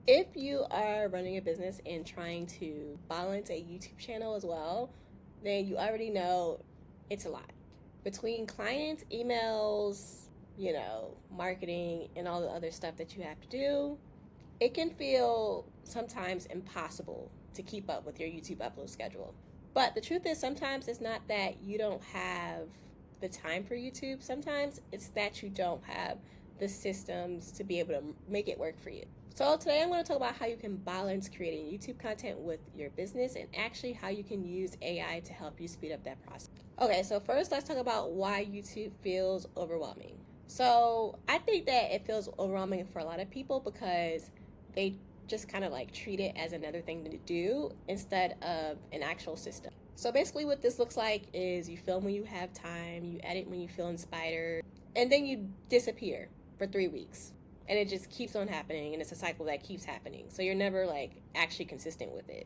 If you are running a business and trying to balance a YouTube channel as well, then you already know it's a lot. Between clients, emails, marketing, and all the other stuff that you have to do, it can feel sometimes impossible to keep up with your YouTube upload schedule. But the truth is, sometimes it's not that you don't have the time for YouTube. Sometimes it's that you don't have the systems to be able to make it work for you. So today I'm going to talk about how you can balance creating YouTube content with your business and actually how you can use AI to help you speed up that process. Okay, so first let's talk about why YouTube feels overwhelming. So I think that it feels overwhelming for a lot of people because they just kind of like treat it as another thing to do instead of an actual system. So basically what this looks like is you film when you have time, you edit when you feel inspired, and then you disappear for 3 weeks. And it just keeps on happening, and it's a cycle that keeps happening. So you're never like actually consistent with it.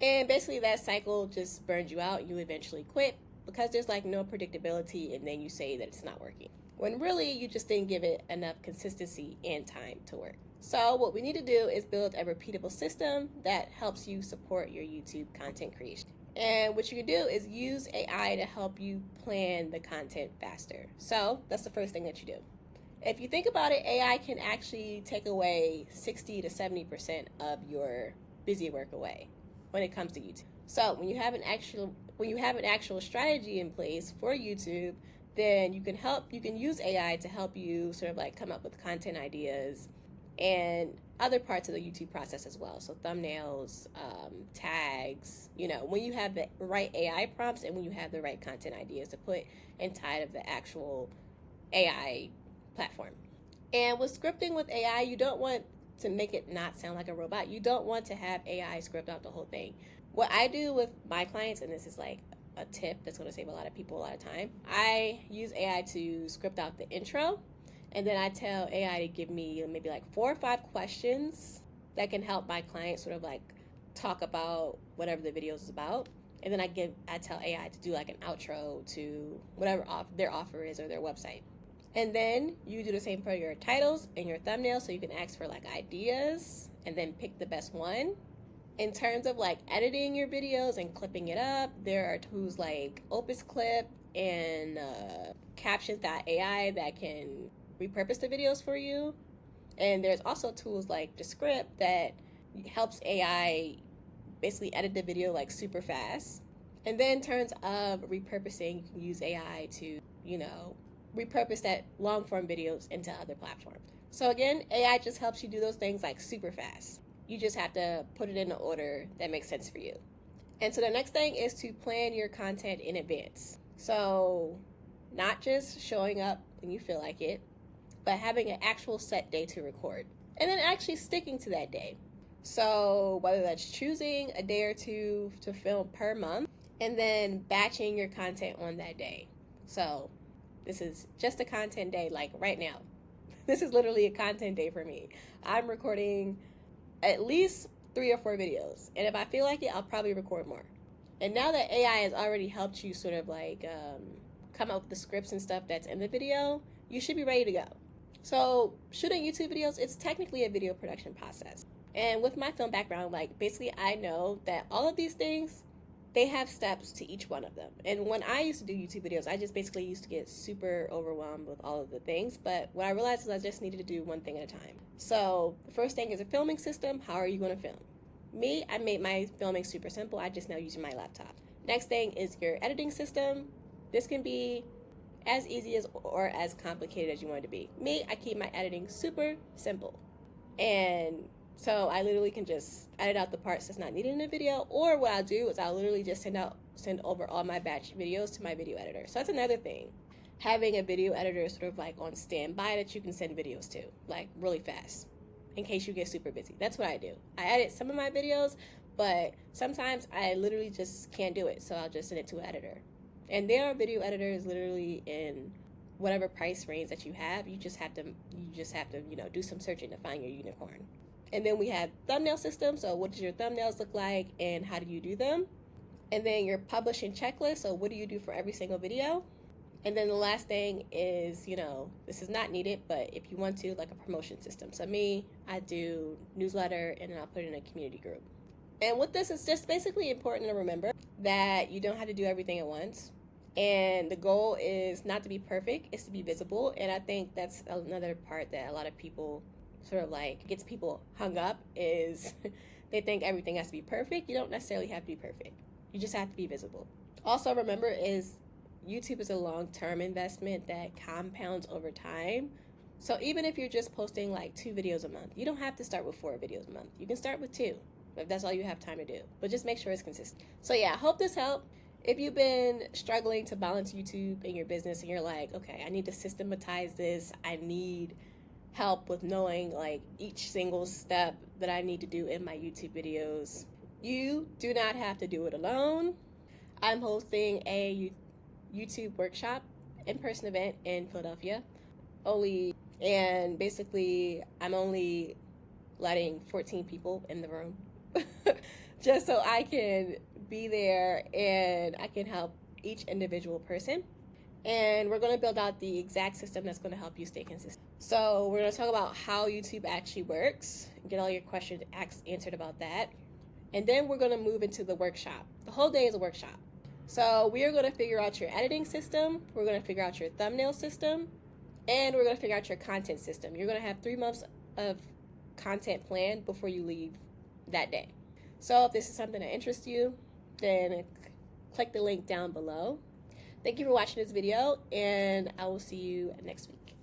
And basically that cycle just burns you out. You eventually quit because there's like no predictability, and then you say that it's not working. When really you just didn't give it enough consistency and time to work. So what we need to do is build a repeatable system that helps you support your YouTube content creation. And what you can do is use AI to help you plan the content faster. So that's the first thing that you do. If you think about it, AI can actually take away 60 to 70% of your busy work away when it comes to YouTube. So when you have an actual strategy in place for YouTube, then you can use AI to help you sort of like come up with content ideas and other parts of the YouTube process as well. So thumbnails, tags, when you have the right AI prompts and when you have the right content ideas to put inside of the actual AI platform. And with scripting with AI, you don't want to make it not sound like a robot. You don't want to have AI script out the whole thing. What I do with my clients, and this is like a tip that's going to save a lot of people a lot of time, I use AI to script out the intro, and then I tell AI to give me maybe like 4 or 5 questions that can help my client sort of like talk about whatever the video is about. And then I tell AI to do like an outro to whatever their offer is or their website. And then you do the same for your titles and your thumbnails, so you can ask for like ideas and then pick the best one. In terms of like editing your videos and clipping it up, there are tools like Opus Clip and Captions.ai that can repurpose the videos for you. And there's also tools like Descript that helps AI basically edit the video like super fast. And then in terms of repurposing, you can use AI to, repurpose that long form videos into other platforms. So again, AI just helps you do those things like super fast. You just have to put it in an order that makes sense for you. And so the next thing is to plan your content in advance. So not just showing up when you feel like it, but having an actual set day to record. And then actually sticking to that day. So whether that's choosing a day or two to film per month, and then batching your content on that day. So this is just a content day, like right now. This is literally a content day for me. I'm recording at least 3 or 4 videos. And if I feel like it, I'll probably record more. And now that AI has already helped you sort of like come up with the scripts and stuff that's in the video, you should be ready to go. So shooting YouTube videos, it's technically a video production process. And with my film background, like basically I know that all of these things, they have steps to each one of them. And when I used to do YouTube videos, I just basically used to get super overwhelmed with all of the things. But what I realized is I just needed to do one thing at a time. So the first thing is a filming system. How are you going to film? Me, I made my filming super simple. I just now using my laptop. Next thing is your editing system. This can be as easy as or as complicated as you want it to be. Me, I keep my editing super simple. And so I literally can just edit out the parts that's not needed in a video, or what I'll do is I'll literally just send over all my batch videos to my video editor. So that's another thing. Having a video editor sort of like on standby that you can send videos to, like really fast, in case you get super busy. That's what I do. I edit some of my videos, but sometimes I literally just can't do it, so I'll just send it to an editor. And there are video editors literally in whatever price range that you have. You just have to do some searching to find your unicorn. And then we have thumbnail system. So what does your thumbnails look like and how do you do them? And then your publishing checklist. So what do you do for every single video? And then the last thing is, you know, this is not needed, but if you want to, like a promotion system. So me, I do newsletter and then I'll put it in a community group. And with this, it's just basically important to remember that you don't have to do everything at once. And the goal is not to be perfect, it's to be visible. And I think that's another part that a lot of people sort of like gets people hung up is they think everything has to be perfect. You don't necessarily have to be perfect. You just have to be visible. Also remember is YouTube is a long-term investment that compounds over time. So even if you're just posting like 2 videos a month, you don't have to start with 4 videos a month. You can start with 2 if that's all you have time to do. But just make sure it's consistent. So yeah, I hope this helped. If you've been struggling to balance YouTube in your business and you're like, okay, I need to systematize this, I need help with knowing like each single step that I need to do in my YouTube videos, you do not have to do it alone. I'm hosting a YouTube workshop in-person event in Philadelphia. And basically I'm only letting 14 people in the room just so I can be there and I can help each individual person. And we're going to build out the exact system that's going to help you stay consistent. So we're going to talk about how YouTube actually works, get all your questions answered about that. And then we're going to move into the workshop. The whole day is a workshop. So we are going to figure out your editing system, we're going to figure out your thumbnail system, and we're going to figure out your content system. You're going to have 3 months of content planned before you leave that day. So if this is something that interests you, then click the link down below. Thank you for watching this video, and I will see you next week.